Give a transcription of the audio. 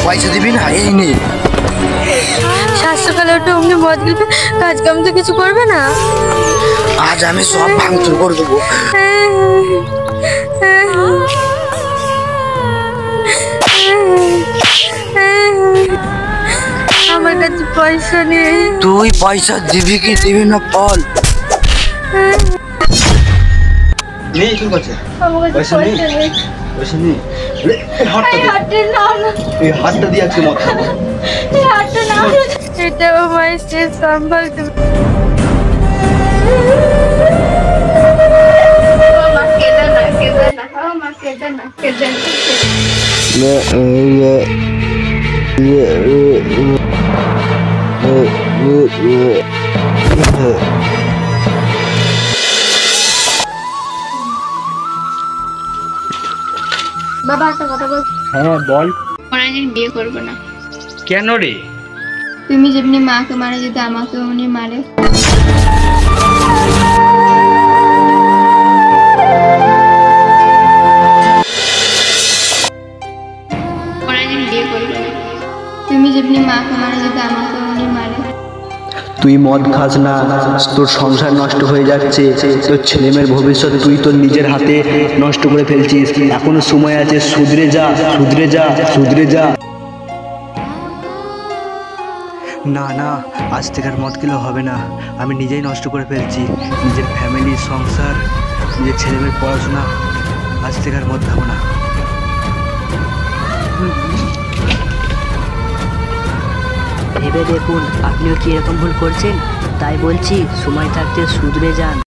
পয়সা দিবি না? এই নে। সাত সকালে ওটা অমনি মদ গেলে কাজ কাম তো কিছু করবে না। আজ আমি সব ভাঙচুর করে দেবো। আমার কাছে পয়সা নেই। তুই পয়সা দিবি কি দিবি না বল। নেই তোর কাছে পয়সা নেই? পয়সা নেই? হাতটা দিয়ে আজকে মদ খাবো। এটা আমার শেষ সম্বলতে। বাবা একটা কথা বল। হ্যাঁ বল। কোনদিন বিয়ে করবো না। কেন রে? তুমি যেমনি মাকে মারে যদি আমাকে উনি মারে। কোনদিন বিয়ে করবো না। তুমি যেমনি মাকে মারে যদি আমাকে উনি মারে। তুই মদ খাস না, তোর সংসার নষ্ট হয়ে যাচ্ছে, তোর ছেলেমেয়ের ভবিষ্যৎ তুই তোর নিজের হাতে নষ্ট করে ফেলছিস। এখনো সময় আছে, শুধরে যা, শুধরে যা, শুধরে যা। না না, আজ থেকে আর মদ খেলে হবে না। আমি নিজেই নষ্ট করে ফেলছি নিজের ফ্যামিলি, সংসার, নিজের ছেলেমেয়ের পড়াশোনা। আজ থেকে আর মদ খাবো না। ভেবে দেখুন আপনিও কি এরকম ভুল করছেন। তাই বলছি সময় থাকতে শুধরে যান।